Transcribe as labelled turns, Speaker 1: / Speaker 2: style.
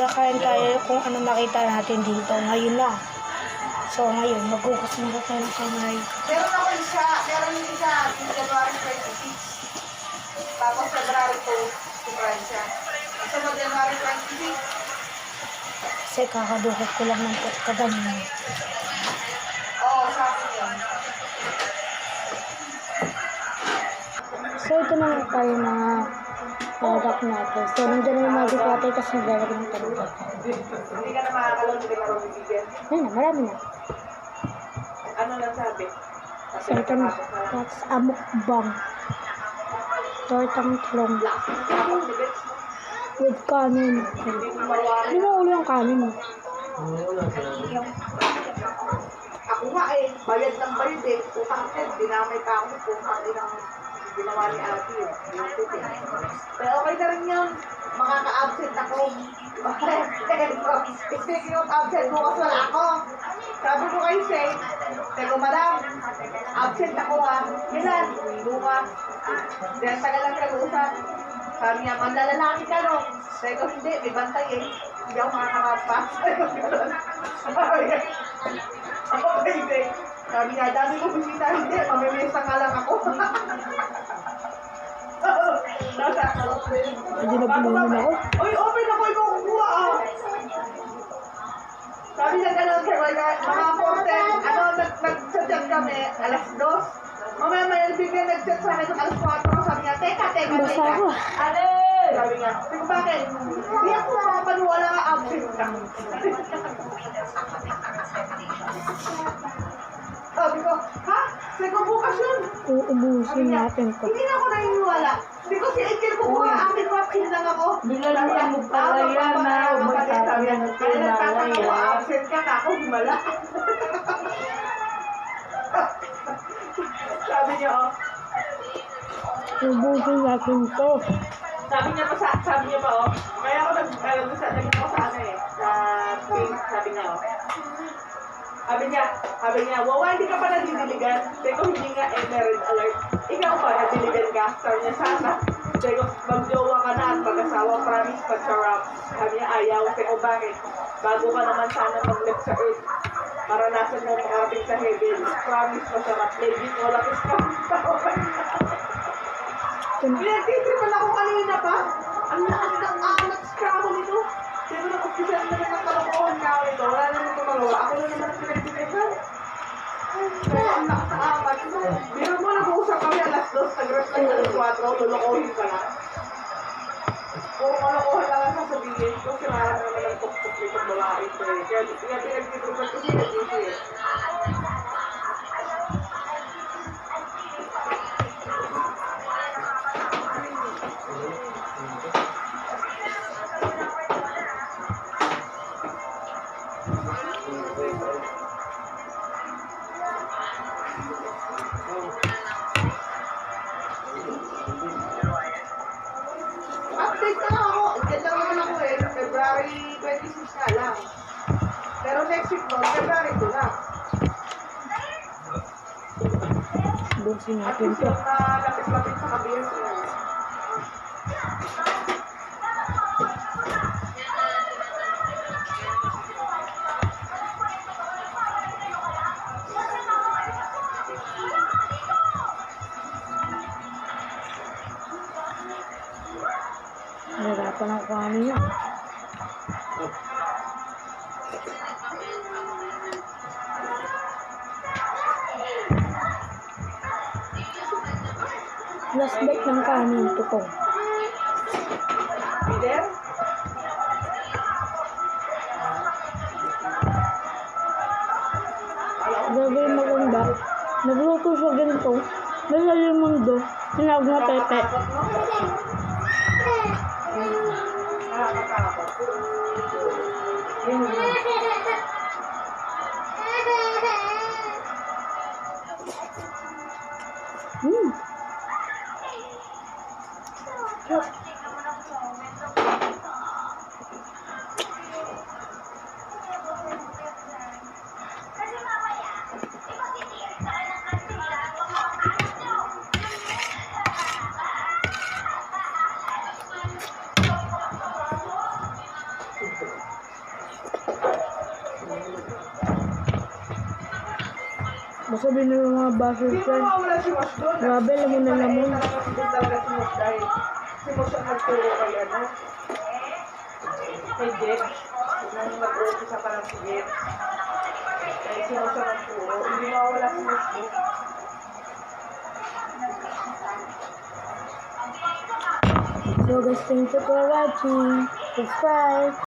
Speaker 1: magkakain tayo kung ano nakita natin dito. Ngayon lang. So, ngayon, maghugas muna tayo ng kamay.
Speaker 2: Meron ako isa, January 26. Tapos February 2, si Francia. So, January 26.
Speaker 1: Kasi kakadukot ko lang ng kaganyan.
Speaker 2: Oo, sa akin yun.
Speaker 1: So, ito naman tayo mga product natin. So, nandiyan na yung magic water kasi naglalagay ng talugat.
Speaker 2: Hindi ka na makakalaw, hindi ka marunong bigyan.
Speaker 1: Ayun na, marami na.
Speaker 2: Ano lang sabi?
Speaker 1: So, ito na. That's a mukbang. Tortang talong. With kanin. Hindi mo ulo yung kanin mo.
Speaker 2: Ako nga bayad ng bayad Utang dinamay pa ako kung ang ginawa ni Ate Pero okay na rin yun. Makaka-absent ako. Speaking of absent, bukas wala ako. Sabi ko kay Shay, teko madam, absent ako Kailan? Bukas. Dahil tagal lang nag-uusap. Sabi niya, manlalalaki ka no? Teko hindi, may bantay Hindi ako makakarapas. Okay. Sabi niya, dami ko bisita, hindi, mamimesa nga lang ako.
Speaker 1: Hindi na bulunin ako.
Speaker 2: Uy, open ako, ikaw kukuha Sabi niya gano'n, mga 4:10, nag-chat kami, alas 2. Mamaya may bigyan nag-chat sa akin, alas 4, sabi niya, teka.
Speaker 1: Basta ako.
Speaker 2: Ate! Sabi niya, tingnan bakit? Hindi ako makapaniwala ka absent ka. Sabi ko, ha? Sabi ko, bukas yun.
Speaker 1: Uubusin natin to.
Speaker 2: Hindi na ako naniniwala. Hindi ko si Angel kukuha, akin papkin lang ako.
Speaker 3: Bigla lang magpalaya na, magpapalaya na
Speaker 2: Kaya absent ka na ako, himala. Sabi niya,
Speaker 1: Uubusin natin to.
Speaker 2: sabi niya pa, kaya ako nag-ako sa page, sabi niya, Wawa, hindi ka pa nadidiligan. Teko, hindi nga meron alert. Ikaw ba, nadiligan ka? Sabi niya, sana. Teko, mag-jowa ka na at mag-asawa, promise, pag-sarap. Sabi niya, ayaw. Teko, bakit? Bago ka naman sana mag-live sa earth. Maranasan mo makarating sa heaven. Promise, masarap. Ladies, wala ka scam. Pinagtitripan ako kanina pa. Ang lakas ng nag-scam nito. Pero nag-official na rin ang kalokohan nga ito. Wala naman ito magawa. Ako na naman ang pinagtitripan. Kaya ang lakas ng apat. Biro mo, nag-uusap kami alas 2, nag-rest lang alas 4, lulukohin ka lang. Kung kalokohan lang ang sasabihin ko, sirara na naman ang tuktok nitong babae ito Kaya pinagtitripan ko siya nag-isi Update na lang ako. Diyan lang naman ako February 26 na lang. Pero next week no, February 2 na.
Speaker 1: Uubusin
Speaker 2: At
Speaker 1: natin
Speaker 2: least
Speaker 1: to.
Speaker 2: yung lapit-lapit sa kabiyas
Speaker 1: Nahirapan ako kanina. Last bite ng kanin to ko.
Speaker 2: Peter?
Speaker 1: Gagawin maganda. Nagluto siya ganito. Nasa yung mundo. Tinawag na pepe. Masabi na yung mga basher
Speaker 2: Hindi mo
Speaker 1: dyan.
Speaker 2: mawala si Mosh doon.
Speaker 1: Grabe, lamon na lamon.
Speaker 2: Talaga si Mosh dahil si Mosh ang nagturo kay ano? Kay Jeff. Nung nag-umpisa pa lang si Jeff. Kaya si Mosh ang nagturo. Hindi mawala si Mosh doon.
Speaker 1: So guys, thank you for watching. Subscribe.